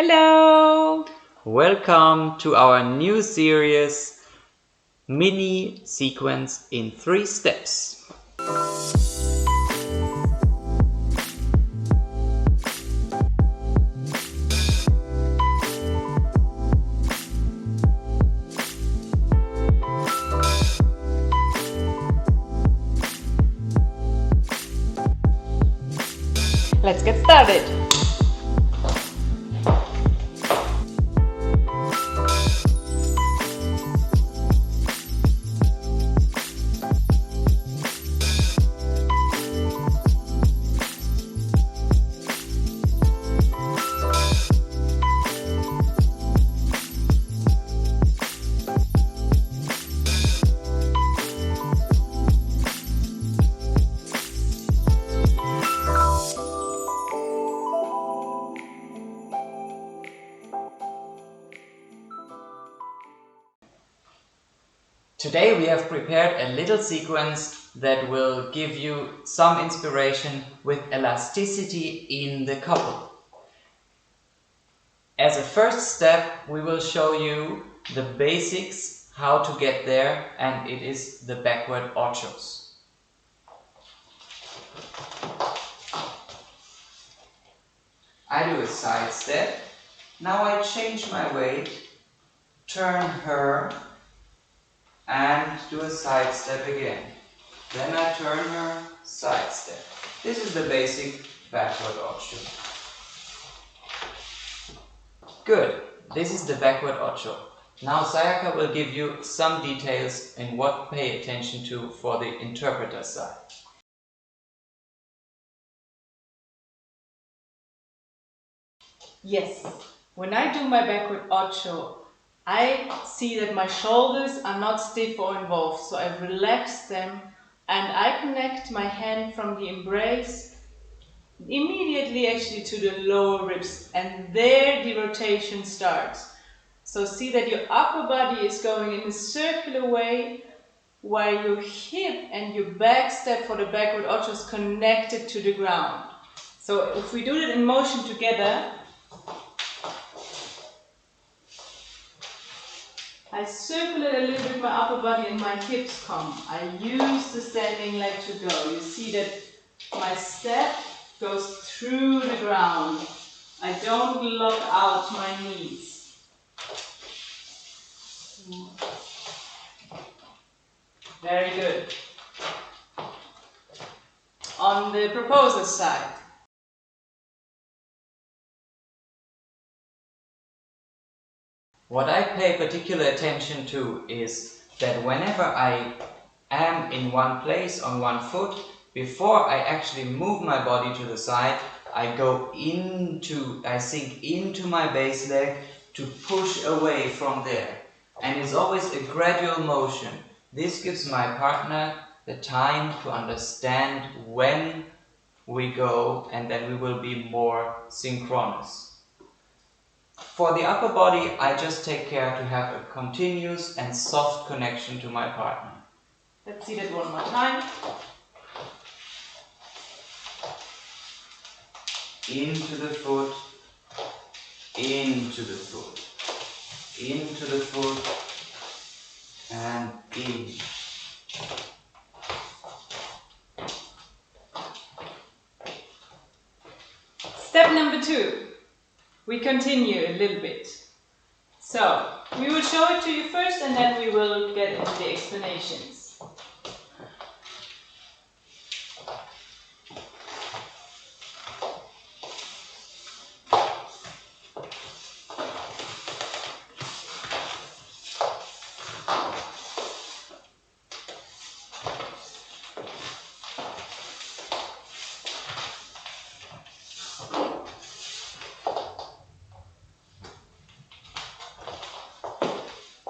Hello! Welcome to our new series, Minisequence in 3 steps. Let's get started! Today we have prepared a little sequence that will give you some inspiration with elasticity in the couple. As a first step, we will show you the basics, how to get there, and it is the backward ochos. I do a side step. Now I change my weight, turn her, and do a side step again. Then I turn her, side step. This is the basic backward ocho. Good, this is the backward ocho. Now Sayaka will give you some details in what pay attention to for the interpreter side. Yes, when I do my backward ocho, I see that my shoulders are not stiff or involved, so I relax them and I connect my hand from the embrace immediately actually to the lower ribs, and there the rotation starts. So see that your upper body is going in a circular way while your hip and your back step for the backward ocho is connected to the ground. So if we do it in motion together, I circle it a little bit, my upper body and my hips come. I use the standing leg to go. You see that my step goes through the ground. I don't lock out my knees. Very good. On the proposer side. What I pay particular attention to is that whenever I am in one place on one foot, before I actually move my body to the side, I sink into my base leg to push away from there. And it's always a gradual motion. This gives my partner the time to understand when we go, and then we will be more synchronous. For the upper body, I just take care to have a continuous and soft connection to my partner. Let's see that one more time. Into the foot, into the foot, into the foot, and in. Step number 2. We continue a little bit. So, we will show it to you first and then we will get into the explanations.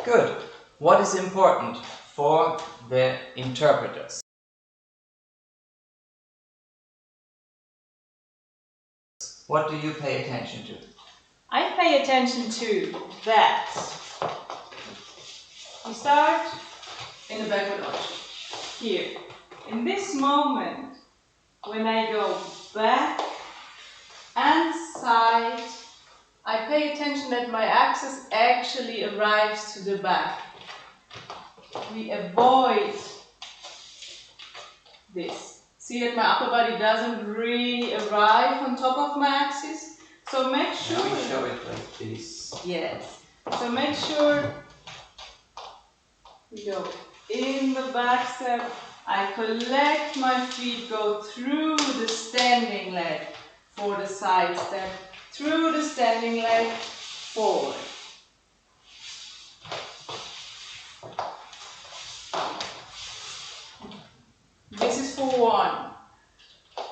Good. What is important for the interpreters? What do you pay attention to? I pay attention to that. We start in the backward ocho. Here. In this moment, when I go back and side, I pay attention that my axis actually arrives to the back. We avoid this. See that my upper body doesn't really arrive on top of my axis? So make sure... Now we show it like this. Yes. So make sure we go in the back step. I collect my feet, go through the standing leg for the side step, through the standing leg, forward. This is for one.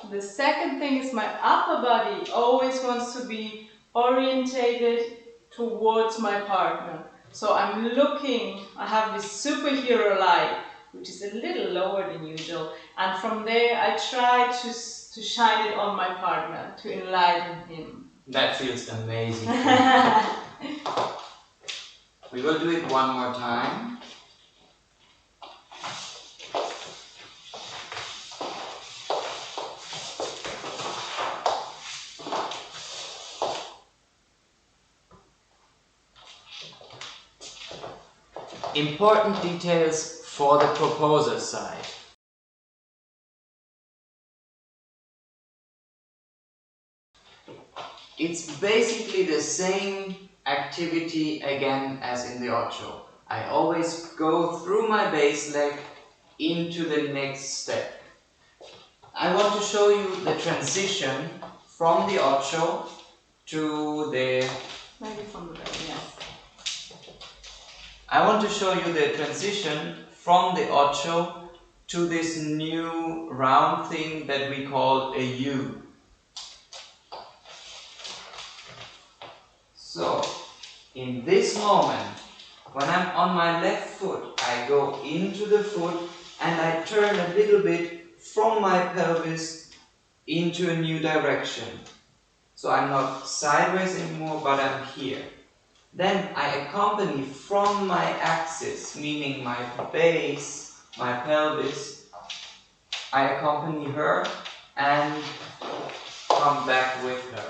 The second thing is my upper body always wants to be orientated towards my partner. So I'm looking, I have this superhero light, which is a little lower than usual, and from there I try to shine it on my partner, to enlighten him. That feels amazing. We will do it one more time. Important details for the proposer side. It's basically the same activity again as in the ocho. I always go through my base leg into the next step. I want to show you the transition from the ocho to the... Maybe from the back, yes. I want to show you the transition from the ocho to this new round thing that we call a U. So, in this moment, when I'm on my left foot, I go into the foot and I turn a little bit from my pelvis into a new direction. So I'm not sideways anymore, but I'm here. Then I accompany from my axis, meaning my base, my pelvis. I accompany her and come back with her.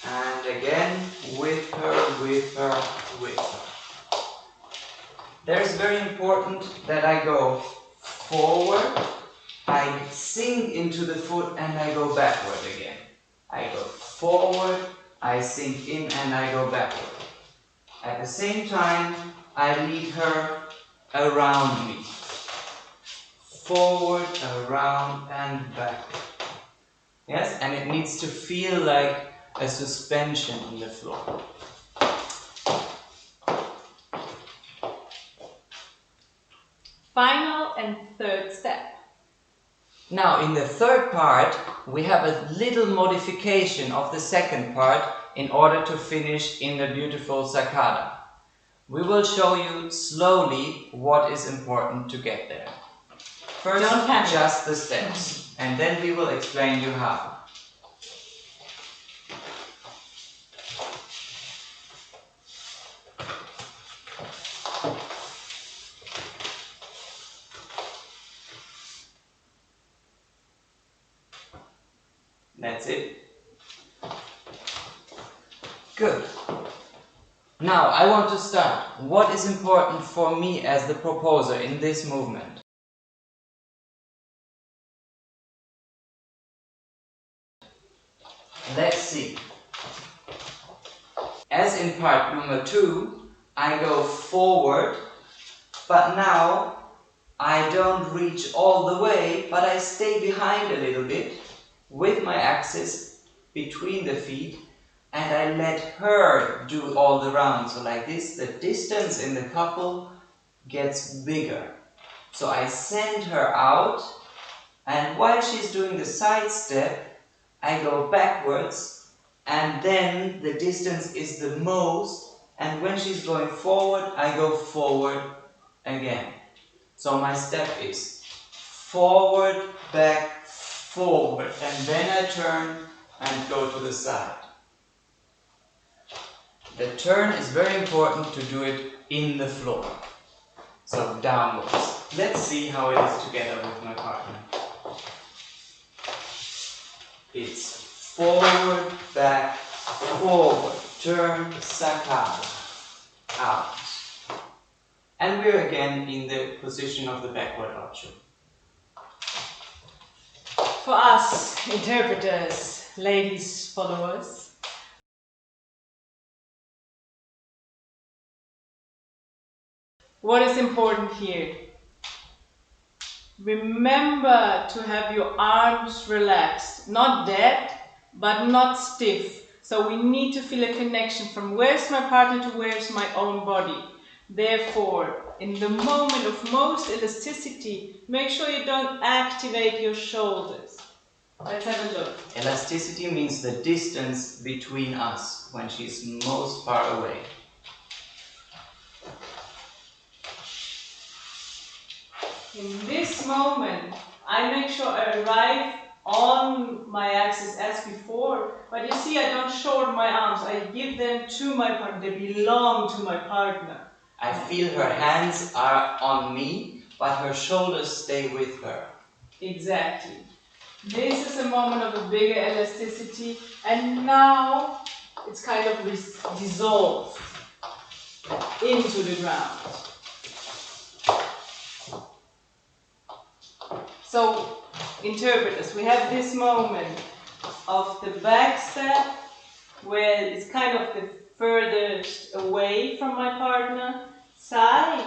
And again, with her, with her, with her. There's very important that I go forward, I sink into the foot and I go backward again. I go forward, I sink in and I go backward. At the same time, I lead her around me. Forward, around and backward. Yes, and it needs to feel like a suspension in the floor. Final and third step. Now, in the third part, we have a little modification of the second part in order to finish in the beautiful saccada. We will show you slowly what is important to get there. First, just the steps, and then we will explain you how. That's it. Good. Now I want to start. What is important for me as the proposer in this movement? Let's see. As in part number 2, I go forward, but now I don't reach all the way, but I stay behind a little bit with my axis between the feet, and I let her do all the rounds. So like this, the distance in the couple gets bigger. So I send her out, and while she's doing the side step, I go backwards, and then the distance is the most, and when she's going forward, I go forward again. So my step is forward, back, forward, and then I turn and go to the side. The turn is very important to do it in the floor. So downwards. Let's see how it is together with my partner. It's forward, back, forward, turn, sakada, out. And we're again in the position of the backward ocho. For us, interpreters, ladies, followers, what is important here? Remember to have your arms relaxed, not dead, but not stiff. So we need to feel a connection from where's my partner to where's my own body. Therefore, in the moment of most elasticity, make sure you don't activate your shoulders. Let's have a look. Elasticity means the distance between us when she's most far away. In this moment, I make sure I arrive on my axis as before, but you see I don't shorten my arms, I give them to my partner, they belong to my partner. I feel her hands are on me, but her shoulders stay with her. Exactly. This is a moment of a bigger elasticity, and now it's kind of dissolved into the ground. So, interpreters, we have this moment of the back step, where it's kind of the furthest away from my partner, side.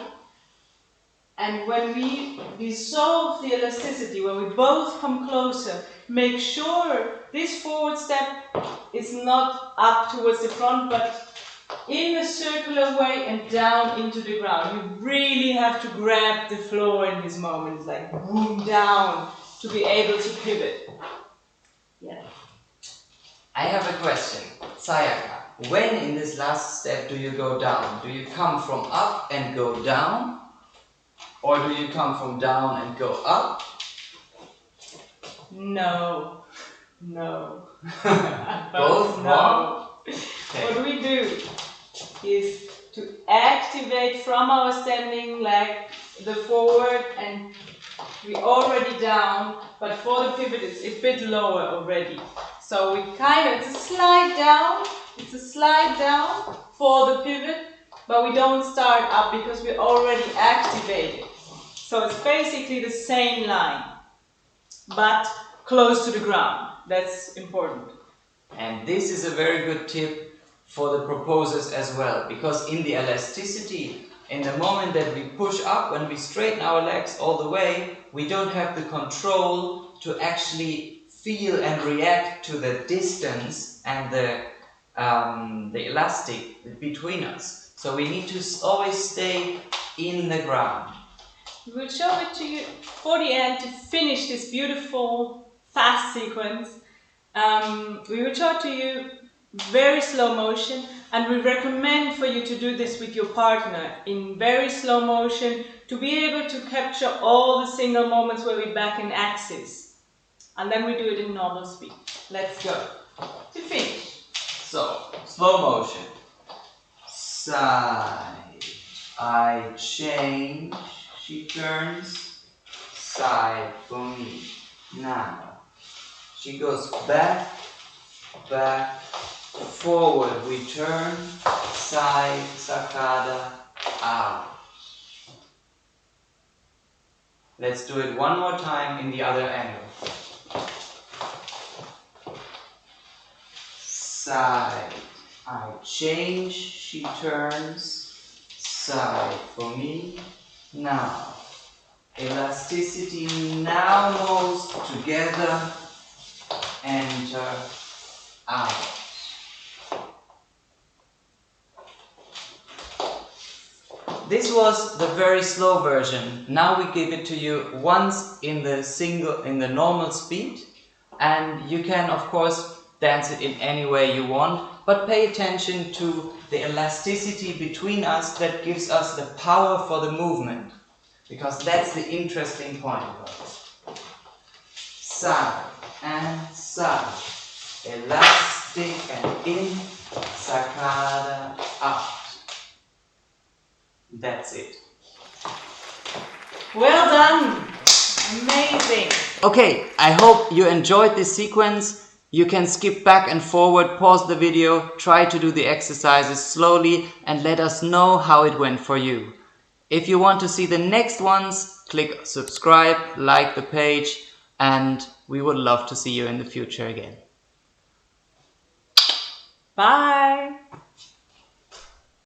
And when we dissolve the elasticity, when we both come closer, make sure this forward step is not up towards the front, but in a circular way and down into the ground. You really have to grab the floor in this moment. It's like boom down to be able to pivot. Yeah. I have a question. Sayaka, when in this last step do you go down? Do you come from up and go down? Or do you come from down and go up? No. No. Both no. wrong? Okay. What we do is to activate from our standing leg the forward, and we already down, but for the pivot it's a bit lower already. So we it's a slide down for the pivot, but we don't start up because we already activated. So it's basically the same line, but close to the ground. That's important. And this is a very good tip for the proposers as well, because in the elasticity, in the moment that we push up, when we straighten our legs all the way, we don't have the control to actually feel and react to the distance and the elastic between us. So we need to always stay in the ground. We will show it to you for the end to finish this beautiful fast sequence. We will show it to you very slow motion, and we recommend for you to do this with your partner in very slow motion to be able to capture all the single moments where we're back in axis. And then we do it in normal speed. Let's go. To finish. So, slow motion. Side. I change. She turns. Side for me. Now. She goes back, back, forward. We turn. Side, sakada, out. Let's do it one more time in the other angle. Side. I change, she turns. Side for me. Now. Elasticity now moves together. Enter. Out. This was the very slow version. Now we give it to you once in the normal speed, and you can of course dance it in any way you want, but pay attention to the elasticity between us that gives us the power for the movement, because that's the interesting point about it. Side and side, elastic and in, sakada, out. That's it. Well done! Amazing! Okay, I hope you enjoyed this sequence. You can skip back and forward, pause the video, try to do the exercises slowly and let us know how it went for you. If you want to see the next ones, click subscribe, like the page, and we would love to see you in the future again. Bye!